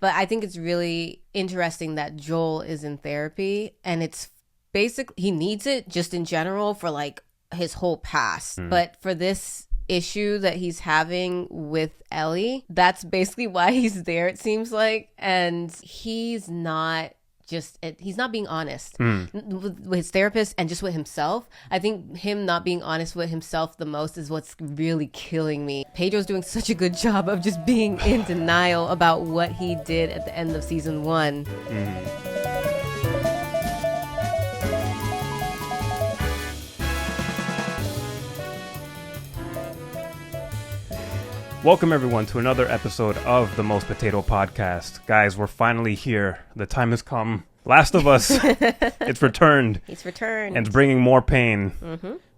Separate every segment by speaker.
Speaker 1: But I think it's really interesting that Joel is in therapy, and it's basically he needs it just in general for like his whole past. But for this issue that he's having with Ellie, that's basically why he's there, it seems like. And he's not being honest with his therapist and just with himself. I think him not being honest with himself the most is what's really killing me. Pedro's doing such a good job of just being in denial about what he did at the end of season 1.
Speaker 2: Welcome everyone to another episode of the Most Potato Podcast. Guys, we're finally here. The time has come. Last of Us, it's returned.
Speaker 1: He's returned.
Speaker 2: And it's bringing more pain.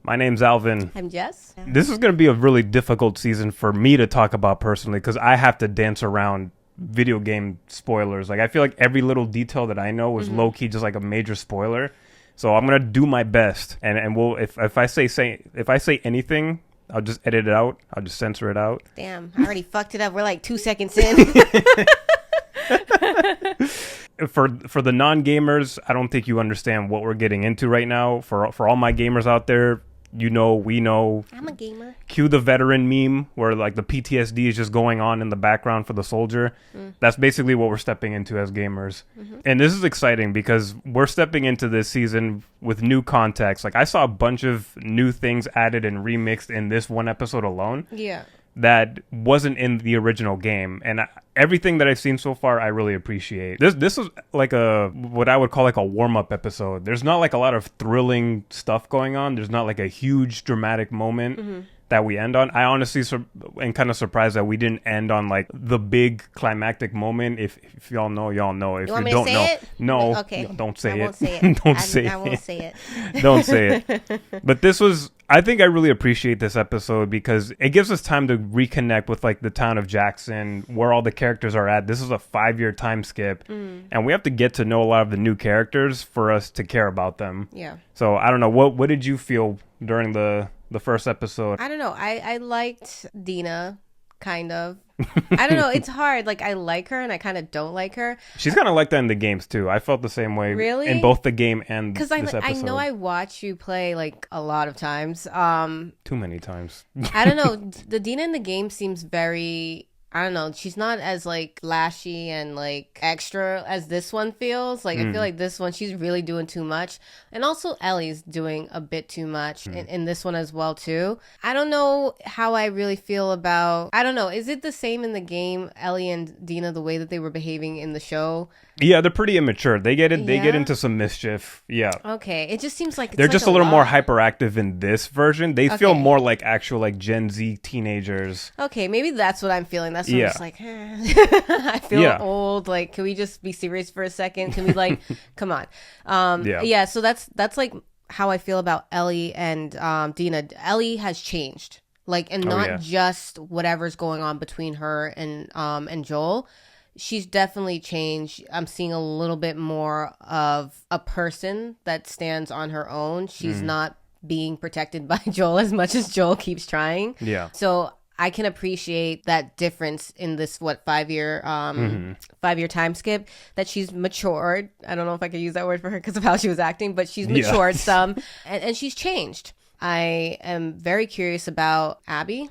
Speaker 2: My name's Alvin.
Speaker 1: I'm Jess.
Speaker 2: This is going to be a really difficult season for me to talk about personally because I have to dance around video game spoilers. Like I feel like every little detail that I know is low-key just like a major spoiler. So I'm going to do my best. And we'll if I say anything, I'll just edit it out. I'll just censor it out.
Speaker 1: Damn, I already fucked it up. We're like 2 seconds in.
Speaker 2: For the non-gamers, I don't think you understand what we're getting into right now. For all my gamers out there, we know.
Speaker 1: I'm a gamer.
Speaker 2: Cue the veteran meme where like the PTSD is just going on in the background for the soldier. That's basically what we're stepping into as gamers. And this is exciting because we're stepping into this season with new context. Like I saw a bunch of new things added and remixed in this one episode alone.
Speaker 1: Yeah.
Speaker 2: That wasn't in the original game, and everything that I've seen so far I really appreciate. This was like what I would call like a warm-up episode. There's not like a lot of thrilling stuff going on. There's not like a huge dramatic moment that we end on. I honestly am kind of surprised that we didn't end on like the big climactic moment. If y'all know, y'all know. If you don't know, no,
Speaker 1: okay.
Speaker 2: No, don't say
Speaker 1: I
Speaker 2: it.
Speaker 1: won't say it. I won't say it.
Speaker 2: Don't say it. But this was, I think I really appreciate this episode because it gives us time to reconnect with like the town of Jackson, where all the characters are at. This is a 5-year time skip, and we have to get to know a lot of the new characters for us to care about them.
Speaker 1: Yeah.
Speaker 2: So I don't know, what did you feel during the first episode?
Speaker 1: I don't know. I liked Dina, kind of. I don't know. It's hard. Like, I like her and I kind of don't like her.
Speaker 2: She's kind of like that in the games, too. I felt the same way.
Speaker 1: Really?
Speaker 2: In both the game and this episode.
Speaker 1: I know I watch you play, like, a lot of times.
Speaker 2: Too many times.
Speaker 1: I don't know. The Dina in the game seems very... I don't know. She's not as like flashy and like extra as this one feels. Like I feel like this one, she's really doing too much. And also Ellie's doing a bit too much in this one as well too. I don't know how I really feel about, I don't know. Is it the same in the game, Ellie and Dina, the way that they were behaving in the show?
Speaker 2: Yeah, they're pretty immature. They get into some mischief. Yeah.
Speaker 1: Okay. It just seems like it's
Speaker 2: they're
Speaker 1: like
Speaker 2: just a little more hyperactive in this version. They feel more like actual like Gen Z teenagers.
Speaker 1: Okay, maybe that's what I'm feeling. That's what I'm just like, I feel old. Like, can we just be serious for a second? Can we like, come on. Yeah, so that's like how I feel about Ellie and Dina. Ellie has changed. Like, and not just whatever's going on between her and Joel. She's definitely changed. I'm seeing a little bit more of a person that stands on her own. She's not being protected by Joel as much as Joel keeps trying.
Speaker 2: Yeah.
Speaker 1: So I can appreciate that difference in this 5-year time skip, that she's matured. I don't know if I could use that word for her because of how she was acting, but she's matured some and she's changed. I am very curious about Abby.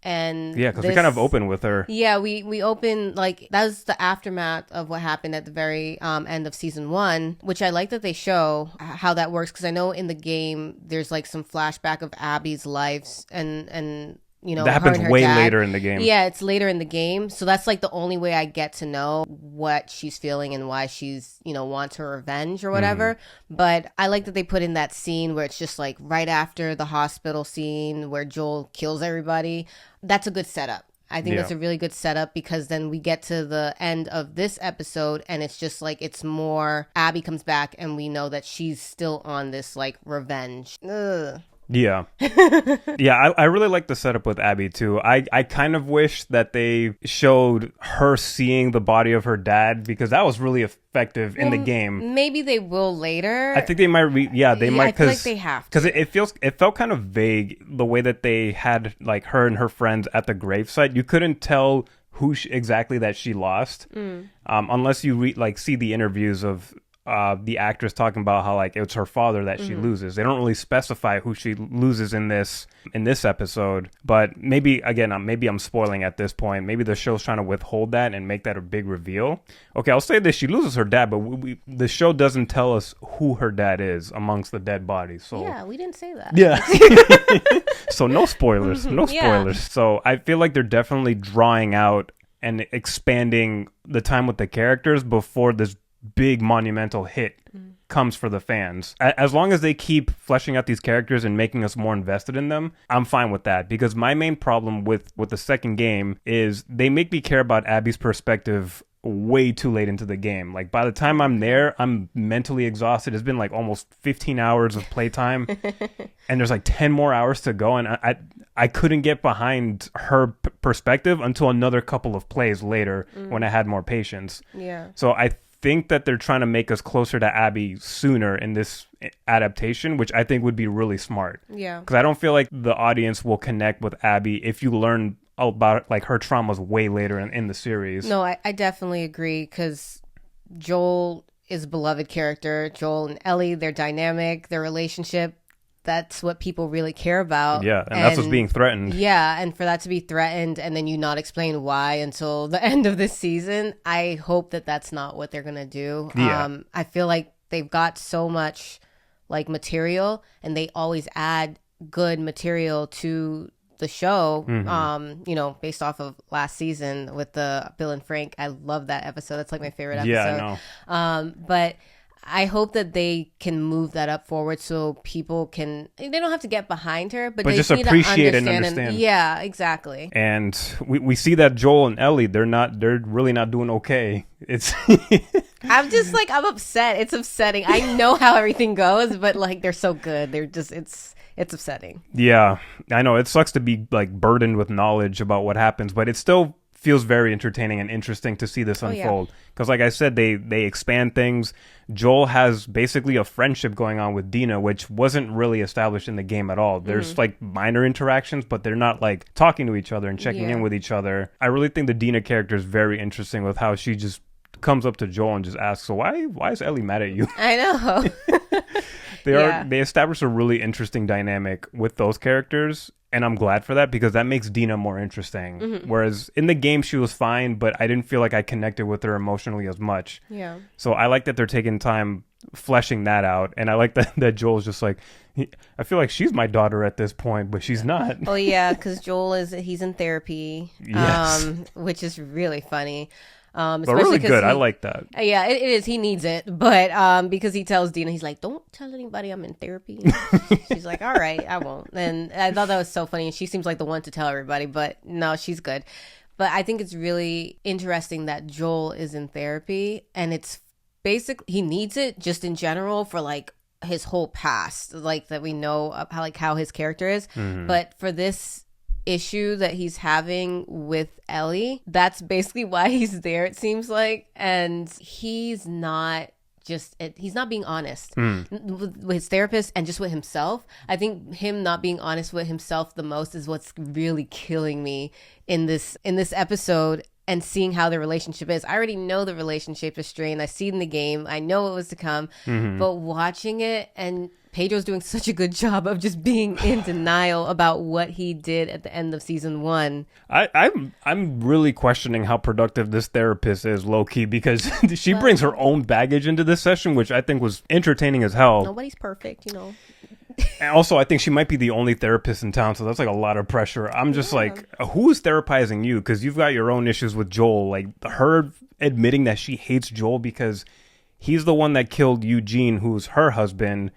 Speaker 1: And
Speaker 2: because we kind of open with her.
Speaker 1: Yeah, we open, like, that was the aftermath of what happened at the very end of season 1, which I like that they show how that works, because I know in the game there's like some flashback of Abby's lives and you know,
Speaker 2: that happens way later in the game.
Speaker 1: Yeah, it's later in the game. So that's like the only way I get to know what she's feeling and why she's, you know, wants her revenge or whatever. But I like that they put in that scene where it's just like right after the hospital scene where Joel kills everybody. That's a good setup. I think that's a really good setup, because then we get to the end of this episode and it's just like, it's more Abby comes back and we know that she's still on this like revenge. Ugh.
Speaker 2: Yeah. I really like the setup with Abby too. I kind of wish that they showed her seeing the body of her dad, because that was really effective in the game.
Speaker 1: Maybe they will later.
Speaker 2: I think they might they might,
Speaker 1: I feel like they have to.
Speaker 2: Because it felt kind of vague the way that they had like her and her friends at the gravesite. You couldn't tell exactly that she lost, unless you see the interviews of the actress talking about how like it's her father that she loses. They don't really specify who she loses in this episode, but maybe I'm spoiling at this point. Maybe the show's trying to withhold that and make that a big reveal. Okay, I'll say this: she loses her dad, but the show doesn't tell us who her dad is amongst the dead bodies. So
Speaker 1: yeah, we didn't say that.
Speaker 2: Yeah. So no spoilers. No spoilers. Yeah. So I feel like they're definitely drawing out and expanding the time with the characters before this big monumental hit comes for the fans. As long as they keep fleshing out these characters and making us more invested in them, I'm fine with that, because my main problem with the second game is they make me care about Abby's perspective way too late into the game. Like by the time I'm there, I'm mentally exhausted. It's been like almost 15 hours of playtime and there's like 10 more hours to go, and I couldn't get behind her perspective until another couple of plays later when I had more patience.
Speaker 1: Yeah.
Speaker 2: So I think that they're trying to make us closer to Abby sooner in this adaptation, which I think would be really smart.
Speaker 1: Yeah.
Speaker 2: Because I don't feel like the audience will connect with Abby if you learn about like her traumas way later in the series.
Speaker 1: No, I definitely agree, because Joel is a beloved character. Joel and Ellie, their dynamic, their relationship, that's what people really care about.
Speaker 2: Yeah, and that's what's being threatened.
Speaker 1: Yeah, and for that to be threatened and then you not explain why until the end of this season, I hope that that's not what they're going to do.
Speaker 2: Yeah.
Speaker 1: I feel like they've got so much like material, and they always add good material to the show, based off of last season with the Bill and Frank. I love that episode. That's like my favorite episode.
Speaker 2: Yeah, I know.
Speaker 1: But I hope that they can move that up forward so people can, they don't have to get behind her, but they
Speaker 2: just
Speaker 1: need
Speaker 2: appreciate
Speaker 1: to
Speaker 2: and understand.
Speaker 1: Yeah, exactly.
Speaker 2: And we see that Joel and Ellie, they're really not doing okay. It's
Speaker 1: I'm just like, I'm upset. It's upsetting. I know how everything goes, but like they're so good. They're just, it's upsetting.
Speaker 2: Yeah, I know. It sucks to be like burdened with knowledge about what happens, but it still feels very entertaining and interesting to see this unfold. Because like I said, they expand things. Joel has basically a friendship going on with Dina, which wasn't really established in the game at all. There's like minor interactions, but they're not like talking to each other and checking in with each other. I really think the Dina character is very interesting with how she just comes up to Joel and just asks, so why is Ellie mad at you?
Speaker 1: I know.
Speaker 2: They establish a really interesting dynamic with those characters, and I'm glad for that, because that makes Dina more interesting. Whereas in the game she was fine, but I didn't feel like I connected with her emotionally as much.
Speaker 1: Yeah.
Speaker 2: So I like that they're taking time fleshing that out, and I like that Joel's just like, I feel like she's my daughter at this point, but she's not.
Speaker 1: Oh yeah, because Joel he's in therapy, which is really funny.
Speaker 2: But really good. I like that.
Speaker 1: Yeah, it is. He needs it. But because he tells Dina, he's like, don't tell anybody I'm in therapy. She's like, all right, I won't. And I thought that was so funny. And she seems like the one to tell everybody, but no, she's good. But I think it's really interesting that Joel is in therapy, and it's basically, he needs it just in general for like his whole past, like that we know of how his character is. But for this issue that he's having with Ellie, that's basically why he's there, it seems like. And he's not being honest with his therapist and just with himself. I think him not being honest with himself the most is what's really killing me in this episode, and seeing how the relationship is. I already know the relationship is strained. I see it in the game. I know what was to come. But watching it, and Pedro's doing such a good job of just being in denial about what he did at the end of season 1.
Speaker 2: I'm really questioning how productive this therapist is, low-key, because she brings her own baggage into this session, which I think was entertaining as hell.
Speaker 1: Nobody's perfect, you know.
Speaker 2: And also, I think she might be the only therapist in town, so that's like a lot of pressure. I'm just like, who's therapizing you? Because you've got your own issues with Joel. Like, her admitting that she hates Joel because he's the one that killed Eugene, who's her husband,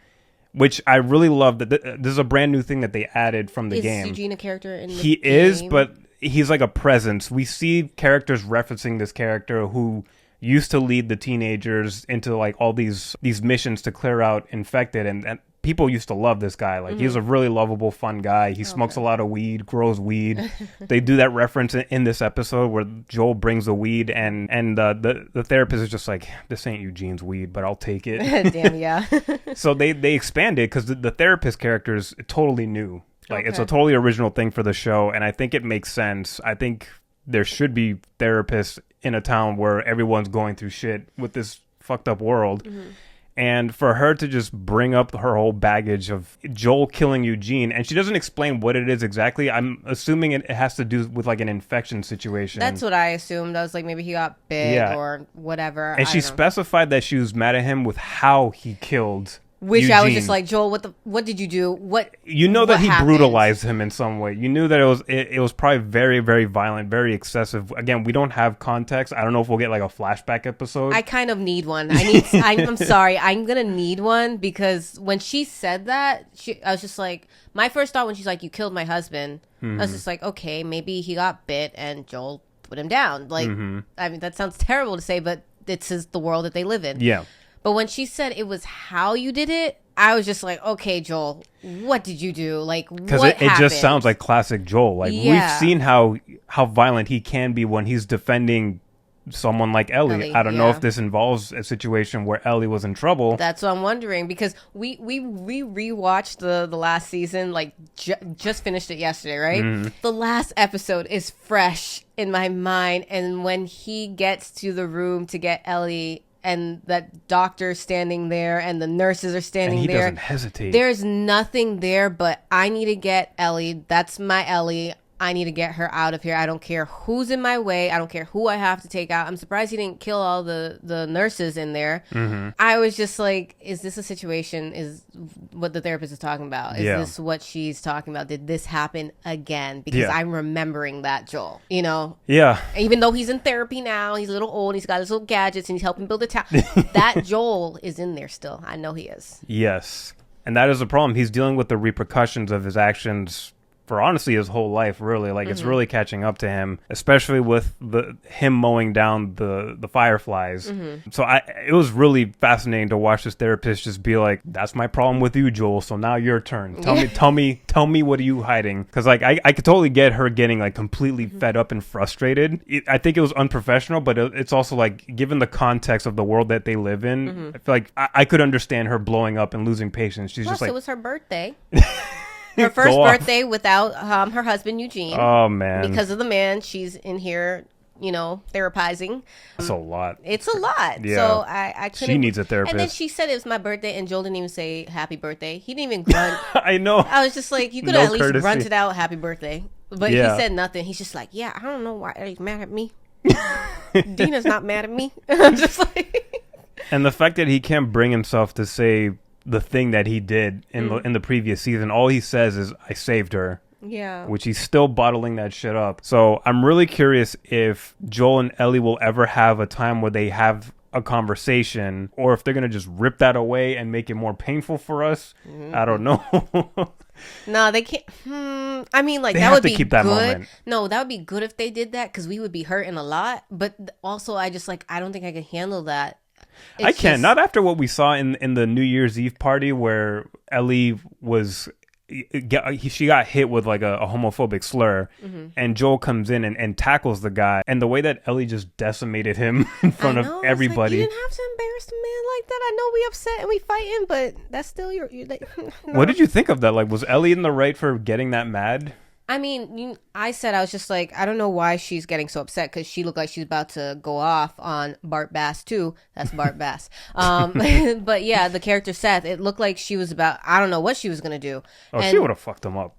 Speaker 2: which I really love. That this is a brand new thing that they added from the game.
Speaker 1: Is Eugene a character in the game?
Speaker 2: He is, but he's like a presence. We see characters referencing this character who used to lead the teenagers into like all these missions to clear out infected, and people used to love this guy. Like, he's a really lovable, fun guy. He smokes a lot of weed, grows weed. They do that reference in this episode where Joel brings the weed, and the therapist is just like, this ain't Eugene's weed, but I'll take it.
Speaker 1: Damn, yeah.
Speaker 2: So they expand it because the therapist character is totally new. Like, it's a totally original thing for the show, and I think it makes sense. I think there should be therapists in a town where everyone's going through shit with this fucked up world. And for her to just bring up her whole baggage of Joel killing Eugene, and she doesn't explain what it is exactly. I'm assuming it has to do with like an infection situation.
Speaker 1: That's what I assumed. I was like, maybe he got bit or whatever.
Speaker 2: And she specified that she was mad at him with how he killed
Speaker 1: Which
Speaker 2: Eugene.
Speaker 1: I was just like, Joel, what did you do? What
Speaker 2: that he
Speaker 1: happened?
Speaker 2: brutalized him in some way. You knew that it was probably very, very violent, very excessive. Again, we don't have context. I don't know if we'll get like a flashback episode.
Speaker 1: I kind of need one. I'm sorry. I'm gonna need one because when she said that, I was just like, my first thought when she's like, "You killed my husband," I was just like, okay, maybe he got bit and Joel put him down. Like, I mean, that sounds terrible to say, but this is the world that they live in.
Speaker 2: Yeah.
Speaker 1: But when she said it was how you did it, I was just like, okay, Joel, what did you do? Like,
Speaker 2: because
Speaker 1: it
Speaker 2: just sounds like classic Joel. Like we've seen how violent he can be when he's defending someone like Ellie. I don't know if this involves a situation where Ellie was in trouble.
Speaker 1: That's what I'm wondering, because we rewatched the last season, like just finished it yesterday, right? The last episode is fresh in my mind, and when he gets to the room to get Ellie, and that doctor's standing there and the nurses are standing there.
Speaker 2: And he doesn't hesitate.
Speaker 1: There's nothing there but I need to get Ellie. That's my Ellie. I need to get her out of here. I don't care who's in my way. I don't care who I have to take out. I'm surprised he didn't kill all the nurses in there. I was just like, is this a situation? Is what the therapist is talking about? Is this what she's talking about? Did this happen again? Because I'm remembering that Joel, you know?
Speaker 2: Yeah.
Speaker 1: Even though he's in therapy now, he's a little old, he's got his little gadgets, and he's helping build a town. That Joel is in there still. I know he is.
Speaker 2: Yes. And that is the problem. He's dealing with the repercussions of his actions for honestly his whole life, really. Like it's really catching up to him, especially with him mowing down the fireflies. So it was really fascinating to watch this therapist just be like, that's my problem with you, Joel, so now your turn. Tell me what are you hiding? Because like I could totally get her getting like completely fed up and frustrated. I think it was unprofessional, but it's also like, given the context of the world that they live in, I feel like I could understand her blowing up and losing patience. She's just like,
Speaker 1: it was her birthday. Her first birthday without her husband, Eugene.
Speaker 2: Oh, man.
Speaker 1: Because of the man, she's in here, you know, therapizing.
Speaker 2: That's a lot.
Speaker 1: It's a lot.
Speaker 2: Yeah.
Speaker 1: So I couldn't.
Speaker 2: She needs a therapist.
Speaker 1: And then she said it was my birthday, and Joel didn't even say happy birthday. He didn't even grunt.
Speaker 2: I know.
Speaker 1: I was just like, you could
Speaker 2: No
Speaker 1: at least
Speaker 2: courtesy.
Speaker 1: grunted out happy birthday. But he said nothing. He's just like, yeah, I don't know why he's mad at me. Dina's not mad at me. I'm just like...
Speaker 2: And the fact that he can't bring himself to say the thing that he did in the previous season, all he says is, I saved her.
Speaker 1: Yeah.
Speaker 2: Which he's still bottling that shit up. So I'm really curious if Joel and Ellie will ever have a time where they have a conversation, or if they're going to just rip that away and make it more painful for us. I don't know.
Speaker 1: No, they can't. I mean, like,
Speaker 2: They
Speaker 1: that
Speaker 2: have
Speaker 1: would
Speaker 2: to
Speaker 1: be
Speaker 2: keep that
Speaker 1: good.
Speaker 2: moment.
Speaker 1: No, that would be good if they did that, because we would be hurting a lot. But also, I don't think I can handle that.
Speaker 2: I can't. Not after what we saw in the New Year's Eve party where Ellie was... she got hit with like a homophobic slur, and Joel comes in and tackles the guy, and the way that Ellie just decimated him in front of everybody.
Speaker 1: Like, you didn't have to embarrass the man like that. I know we upset and we fighting, but that's still your like, no.
Speaker 2: What did you think of that? Like, was Ellie in the right for getting that mad?
Speaker 1: I mean, I was just like, I don't know why she's getting so upset, because she looked like she's about to go off on Bart Bass too. That's Bart Bass. But yeah, the character Seth, it looked like she was about, I don't know what she was going to do.
Speaker 2: Oh, she would have fucked him up.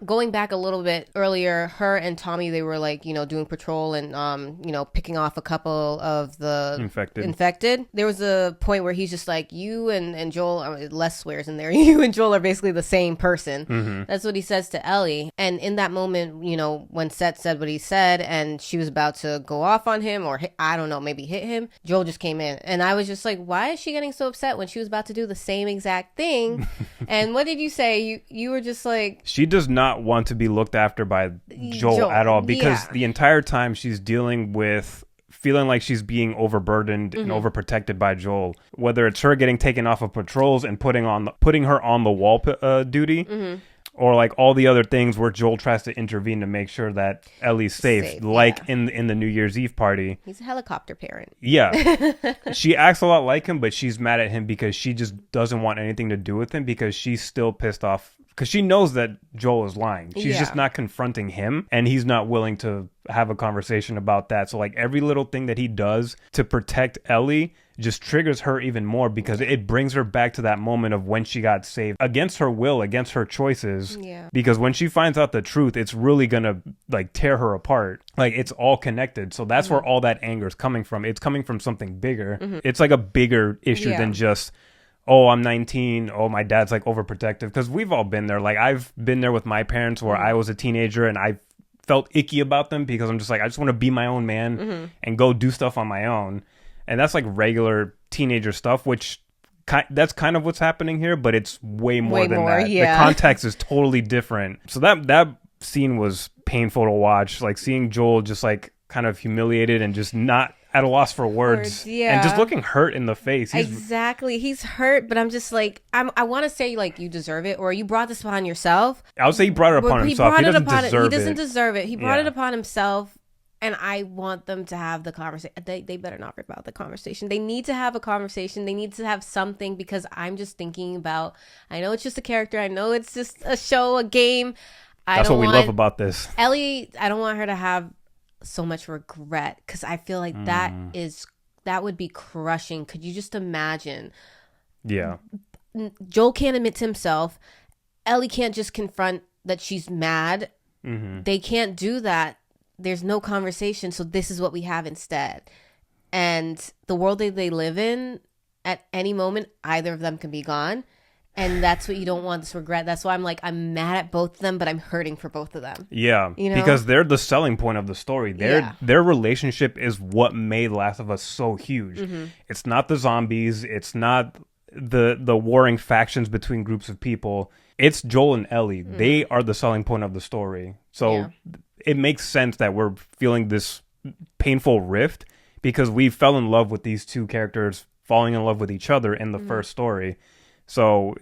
Speaker 1: Going back a little bit earlier, her and Tommy, they were like, you know, doing patrol and, you know, picking off a couple of the infected. There was a point where he's just like, you and Joel, less swears in there, you and Joel are basically the same person. That's what he says to Ellie. And in that moment, you know, when Seth said what he said and she was about to go off on him, or I don't know, maybe hit him, Joel just came in. And I was just like, why is she getting so upset when she was about to do the same exact thing? And what did you say? You were just like...
Speaker 2: She does not want to be looked after by Joel at all, because the entire time she's dealing with feeling like she's being overburdened and overprotected by Joel, whether it's her getting taken off of patrols and putting her on the wall duty, or like all the other things where Joel tries to intervene to make sure that Ellie's safe, like in the New Year's Eve party.
Speaker 1: He's a helicopter parent.
Speaker 2: Yeah. She acts a lot like him, but she's mad at him because she just doesn't want anything to do with him, because she's still pissed off because she knows that Joel is lying. She's just
Speaker 1: Yeah.
Speaker 2: not confronting him, and he's not willing to have a conversation about that. So like every little thing that he does to protect Ellie just triggers her even more, because it brings her back to that moment of when she got saved against her will, against her choices.
Speaker 1: Yeah.
Speaker 2: Because when she finds out the truth, it's really gonna like tear her apart. Like it's all connected. So that's where all that anger is coming from. It's coming from something bigger. It's like a bigger issue than just, oh, I'm 19. Oh, my dad's like overprotective. Because we've all been there. Like I've been there with my parents where I was a teenager and I felt icky about them because I'm just like, I just want to be my own man and go do stuff on my own. And that's like regular teenager stuff, which that's kind of what's happening here, but it's way more than that.
Speaker 1: Yeah.
Speaker 2: The context is totally different. So that scene was painful to watch. Like seeing Joel just like kind of humiliated and just not at a loss for words.
Speaker 1: Yeah.
Speaker 2: And just looking hurt in the face.
Speaker 1: Exactly. He's hurt, but I'm just like, I want to say like you deserve it, or you brought this upon yourself.
Speaker 2: I would say he brought it upon himself. He doesn't deserve it.
Speaker 1: He doesn't deserve it. He brought it upon himself. And I want them to have the conversation. They better not rip out the conversation. They need to have a conversation. They need to have something, because I'm just thinking about, I know it's just a character. I know it's just a show, a game.
Speaker 2: That's what we love about this.
Speaker 1: Ellie, I don't want her to have so much regret, because I feel like that would be crushing. Could you just imagine?
Speaker 2: Yeah.
Speaker 1: Joel can't admit to himself. Ellie can't just confront that she's mad. They can't do that. There's no conversation, so this is what we have instead. And the world that they live in, at any moment, either of them can be gone. And that's what you don't want, this regret. That's why I'm like, I'm mad at both of them, but I'm hurting for both of them.
Speaker 2: Yeah,
Speaker 1: you know?
Speaker 2: Because they're the selling point of the story. Their relationship is what made Last of Us so huge. It's not the zombies. It's not the warring factions between groups of people. It's Joel and Ellie. They are the selling point of the story. So it makes sense that we're feeling this painful rift, because we fell in love with these two characters falling in love with each other in the first story. So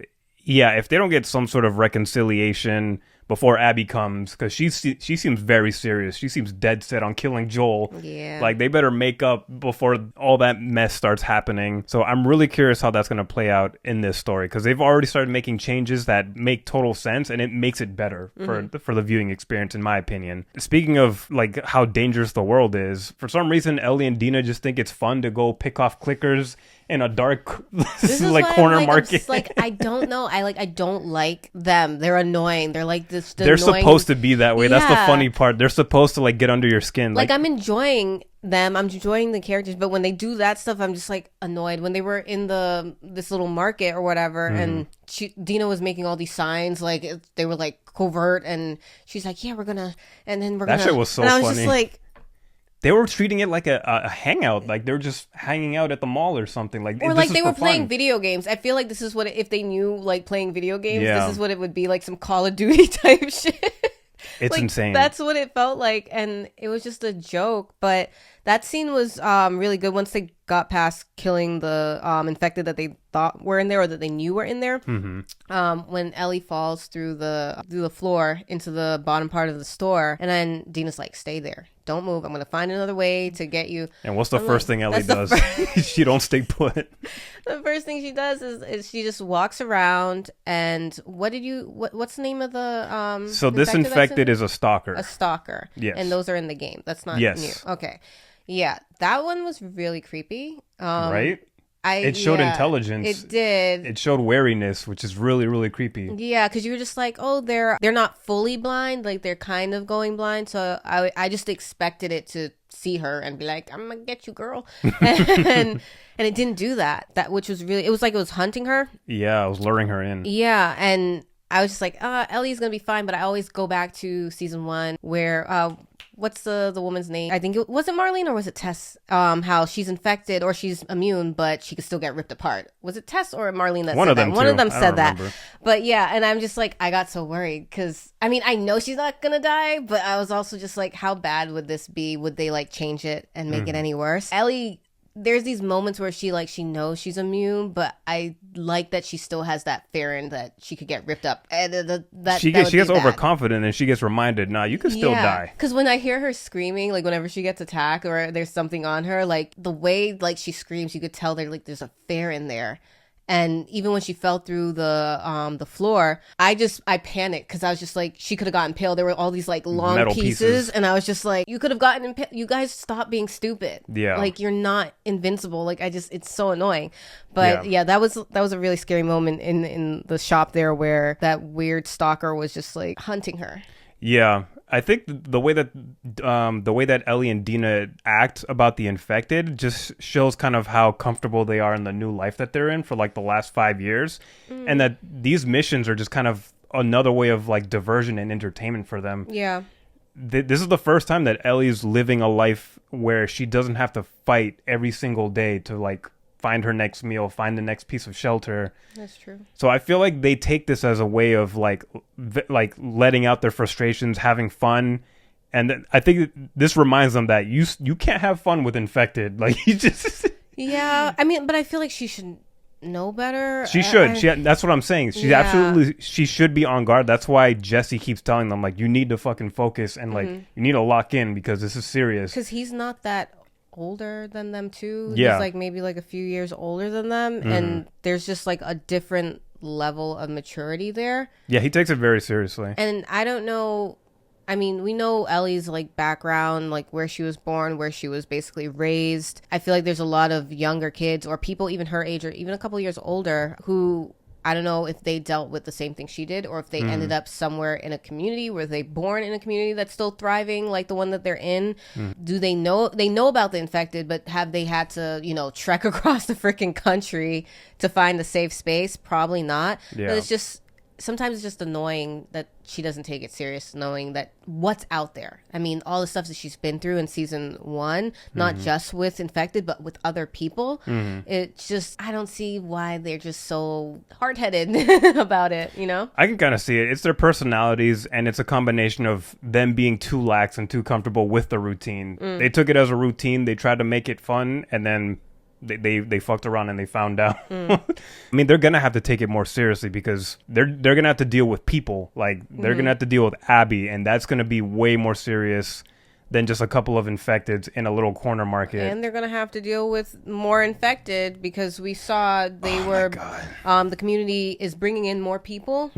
Speaker 2: yeah, if they don't get some sort of reconciliation before Abby comes, because she seems very serious. She seems dead set on killing Joel.
Speaker 1: Yeah.
Speaker 2: Like they better make up before all that mess starts happening. So I'm really curious how that's going to play out in this story, because they've already started making changes that make total sense, and it makes it better for the viewing experience, in my opinion. Speaking of like how dangerous the world is, for some reason Ellie and Dina just think it's fun to go pick off clickers in a dark like corner market.
Speaker 1: I don't know. I don't like them. They're annoying. They're like this.
Speaker 2: They're
Speaker 1: annoying...
Speaker 2: supposed to be that way. That's the funny part. They're supposed to like get under your skin.
Speaker 1: Like I'm enjoying them. I'm enjoying the characters, but when they do that stuff, I'm just like annoyed. When they were in this little market or whatever, and Dina was making all these signs, like they were like covert, and she's like, "Yeah, we're gonna," and then we're gonna.
Speaker 2: That shit was so
Speaker 1: funny.
Speaker 2: funny.
Speaker 1: I was just like.
Speaker 2: They were treating it like a hangout, like they were just hanging out at the mall or something. Like,
Speaker 1: or like they were playing video games. I feel like this is what if they knew like playing video games, this is what it would be, like some Call of Duty type shit.
Speaker 2: It's
Speaker 1: like,
Speaker 2: insane.
Speaker 1: That's what it felt like, and it was just a joke. But that scene was really good once they got past killing the infected that they thought were in there, or that they knew were in there. When Ellie falls through the floor into the bottom part of the store, and then Dina's like, "Stay there, don't move. I'm gonna find another way to get you."
Speaker 2: And what's the first thing Ellie does? She don't stay put.
Speaker 1: The first thing she does is she just walks around. And what's the name of the
Speaker 2: So this infected is a stalker.
Speaker 1: A stalker.
Speaker 2: Yes.
Speaker 1: And those are in the game. That's not new. Okay. Yeah, that one was really creepy.
Speaker 2: Right? It showed intelligence.
Speaker 1: It did.
Speaker 2: It showed wariness, which is really, really creepy.
Speaker 1: Yeah, because you were just like, oh, they're not fully blind, like they're kind of going blind. So I just expected it to see her and be like, I'm gonna get you, girl. and it didn't do that. Which was really, it was like it was hunting her.
Speaker 2: Yeah, it was luring her in.
Speaker 1: Yeah, and I was just like, Ellie's gonna be fine. But I always go back to season 1 where what's the woman's name? I think it was Marlene or was it Tess? How she's infected or she's immune, but she could still get ripped apart. Was it Tess or Marlene that said that? One of them said that. But yeah, and I'm just like, I got so worried because I mean, I know she's not gonna die, but I was also just like, how bad would this be? Would they like change it and make it any worse? Ellie, there's these moments where she knows she's immune, but I like that she still has that fear and that she could get ripped up. And
Speaker 2: she gets overconfident and she gets reminded, nah, you can still die.
Speaker 1: Because when I hear her screaming, like whenever she gets attacked or there's something on her, like the way like she screams, you could tell there's a fear in there. And even when she fell through the floor, I panicked because I was just like, she could have gotten impaled. There were all these like long
Speaker 2: Metal
Speaker 1: pieces, and I was just like, you could have gotten impaled. You guys stop being stupid.
Speaker 2: Yeah,
Speaker 1: like you're not invincible. Like it's so annoying. But yeah, that was a really scary moment in the shop there where that weird stalker was just like hunting her.
Speaker 2: Yeah. I think the way that Ellie and Dina act about the infected just shows kind of how comfortable they are in the new life that they're in for like the last 5 years, and that these missions are just kind of another way of like diversion and entertainment for them.
Speaker 1: Yeah.
Speaker 2: This is the first time that Ellie's living a life where she doesn't have to fight every single day to like find her next meal, find the next piece of shelter.
Speaker 1: That's true.
Speaker 2: So I feel like they take this as a way of like letting out their frustrations, having fun. And I think this reminds them that you can't have fun with infected. Like you just
Speaker 1: Yeah, I mean, but I feel like she should know better.
Speaker 2: She should. That's what I'm saying. She should be on guard. That's why Jesse keeps telling them like, you need to fucking focus and like you need to lock in because this is serious.
Speaker 1: Because he's not that older than them too.
Speaker 2: Yeah.
Speaker 1: He's like maybe like a few years older than them, and there's just like a different level of maturity there.
Speaker 2: Yeah, he takes it very seriously.
Speaker 1: And I don't know, I mean, we know Ellie's like background, like where she was born, where she was basically raised. I feel like there's a lot of younger kids or people even her age or even a couple years older who, I don't know if they dealt with the same thing she did or if they ended up somewhere in a community. Were they born in a community that's still thriving like the one that they're in? Do they know about the infected, but have they had to, trek across the freaking country to find a safe space? Probably not.
Speaker 2: Yeah.
Speaker 1: But it's just, sometimes it's just annoying that she doesn't take it serious, knowing that what's out there. I mean, all the stuff that she's been through in season 1, not just with infected, but with other people. It's just, I don't see why they're just so hard-headed about it,
Speaker 2: I can kind of see it. It's their personalities, and it's a combination of them being too lax and too comfortable with the routine. They took it as a routine. They tried to make it fun, and then they fucked around and they found out. I mean, they're gonna have to take it more seriously because they're gonna have to deal with people. Like they're gonna have to deal with Abby, and that's gonna be way more serious than just a couple of infecteds in a little corner market.
Speaker 1: And they're gonna have to deal with more infected because we saw the community is bringing in more people.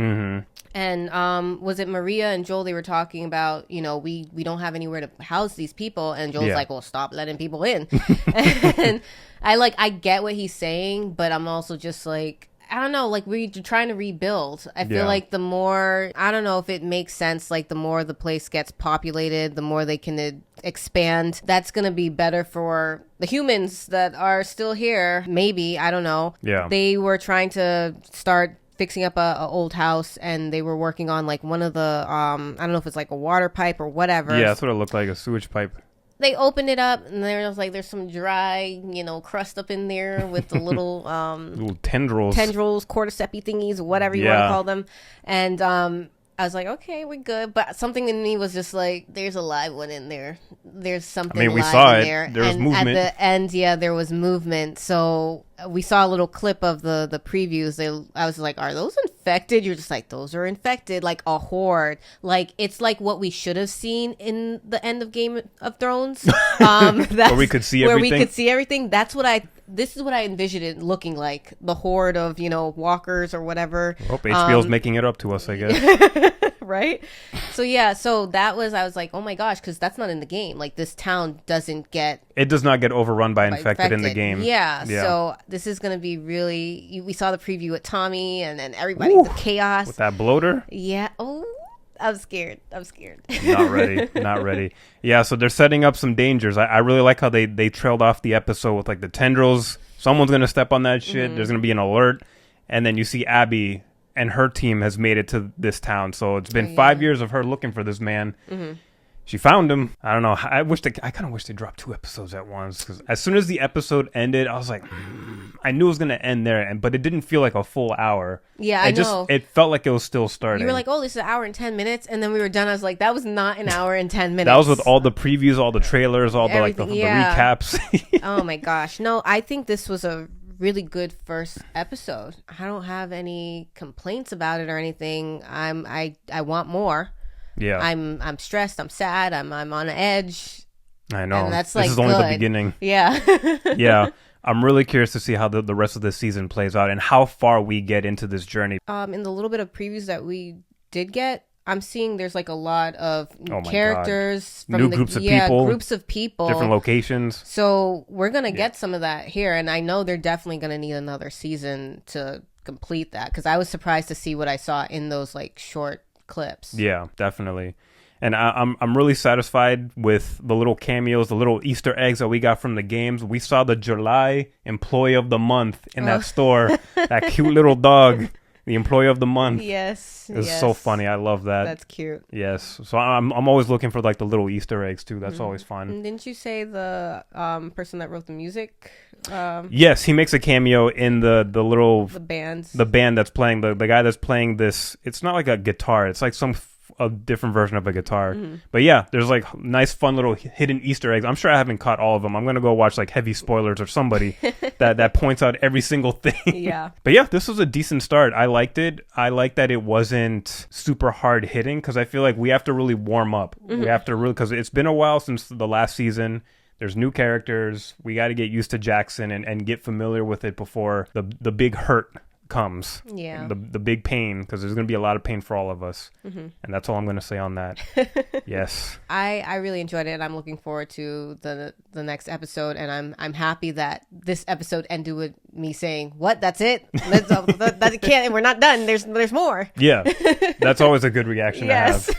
Speaker 1: And was it Maria and Joel? They were talking about, we don't have anywhere to house these people, and Joel's like, well, stop letting people in. And I get what he's saying, but I'm also just like, I don't know, like we're trying to rebuild. I feel like the more, I don't know if it makes sense, like the more the place gets populated, the more they can expand. That's going to be better for the humans that are still here. Maybe, I don't know.
Speaker 2: Yeah.
Speaker 1: They were trying to start fixing up a old house, and they were working on like one of the I don't know if it's like a water pipe or whatever.
Speaker 2: Yeah, that's what it looked like, a sewage pipe.
Speaker 1: They opened it up, and there was like, there's some dry, crust up in there with the little
Speaker 2: little tendrils,
Speaker 1: cordyceps thingies, whatever you want to call them. And I was like, okay, we're good. But something in me was just like, there's a live one in there. There's something
Speaker 2: we
Speaker 1: live
Speaker 2: saw
Speaker 1: in
Speaker 2: it.
Speaker 1: there.
Speaker 2: There was movement.
Speaker 1: At the end, there was movement. So we saw a little clip of the previews. I was like, are those infected? You're just like, those are infected, like a horde. Like, it's like what we should have seen in the end of Game of Thrones.
Speaker 2: Where we could see
Speaker 1: everything. This is what I envisioned it looking like. The horde of, walkers or whatever.
Speaker 2: I hope HBO's making it up to us, I guess.
Speaker 1: Right? So that was, I was like, oh my gosh, because that's not in the game. Like, this town does not get
Speaker 2: overrun by infected in the game.
Speaker 1: Yeah. So this is going to be really, we saw the preview with Tommy and everybody, the chaos.
Speaker 2: With that bloater?
Speaker 1: Yeah. Oh, I'm scared.
Speaker 2: Not ready. Yeah, so they're setting up some dangers. I really like how they trailed off the episode with like the tendrils. Someone's going to step on that shit. There's going to be an alert. And then you see Abby and her team has made it to this town. So it's been 5 years of her looking for this man. She found him. I don't know. I kind of wish they dropped 2 episodes at once, because as soon as the episode ended, I was like, I knew it was gonna end there, but it didn't feel like a full hour.
Speaker 1: Yeah, I know.
Speaker 2: It felt like it was still starting.
Speaker 1: You were like, oh, this is an hour and 10 minutes, and then we were done. I was like, that was not an hour and 10 minutes.
Speaker 2: That was with all the previews, all the trailers, all the recaps.
Speaker 1: Oh my gosh, no! I think this was a really good first episode. I don't have any complaints about it or anything. I want more.
Speaker 2: Yeah,
Speaker 1: I'm stressed. I'm sad. I'm on edge.
Speaker 2: I know.
Speaker 1: And that's
Speaker 2: this is only the beginning.
Speaker 1: Yeah.
Speaker 2: Yeah. I'm really curious to see how the rest of the season plays out and how far we get into this journey.
Speaker 1: In the little bit of previews that we did get, I'm seeing there's like a lot of
Speaker 2: Oh my
Speaker 1: characters
Speaker 2: God.
Speaker 1: from
Speaker 2: New groups of people, different locations.
Speaker 1: So we're gonna get some of that here, and I know they're definitely gonna need another season to complete that, because I was surprised to see what I saw in those like short clips.
Speaker 2: Yeah, definitely. And I'm really satisfied with the little cameos, the little Easter eggs that we got from the games. We saw the July Employee of the Month in that store. That cute little dog, the Employee of the Month.
Speaker 1: Yes,
Speaker 2: it's so funny. I love that.
Speaker 1: That's cute.
Speaker 2: Yes. So I'm always looking for like the little Easter eggs too. That's always fun.
Speaker 1: And didn't you say the person that wrote the music?
Speaker 2: Yes, he makes a cameo in the band that's playing the guy that's playing this. It's not like a guitar. It's like a different version of a guitar. But yeah, there's like nice fun little hidden Easter eggs. I'm sure I haven't caught all of them. I'm gonna go watch like Heavy Spoilers or somebody that points out every single thing.
Speaker 1: Yeah.
Speaker 2: But yeah, this was a decent start. I liked it. I like that it wasn't super hard hitting, because I feel like we have to really warm up. We have to really, because it's been a while since the last season. There's new characters. We got to get used to Jackson and get familiar with it before the big hurt comes.
Speaker 1: Yeah.
Speaker 2: The big pain, because there's going to be a lot of pain for all of us. And that's all I'm going to say on that. Yes. I
Speaker 1: really enjoyed it, and I'm looking forward to the next episode, and I'm happy that this episode ended with me saying, "What? That's it? That can't. We're not done. There's more." Yeah. That's always a good reaction to have.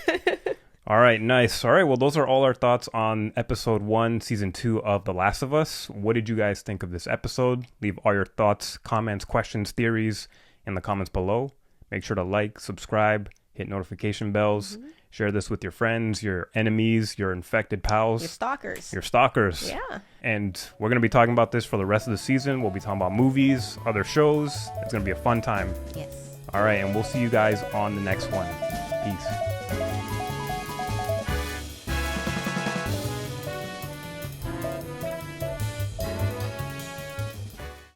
Speaker 1: All right, nice. All right, well, those are all our thoughts on episode 1, season 2 of The Last of Us. What did you guys think of this episode? Leave all your thoughts, comments, questions, theories in the comments below. Make sure to like, subscribe, hit notification bells. Share this with your friends, your enemies, your infected pals. Your stalkers. Yeah. And we're going to be talking about this for the rest of the season. We'll be talking about movies, other shows. It's going to be a fun time. Yes. All right, and we'll see you guys on the next one. Peace.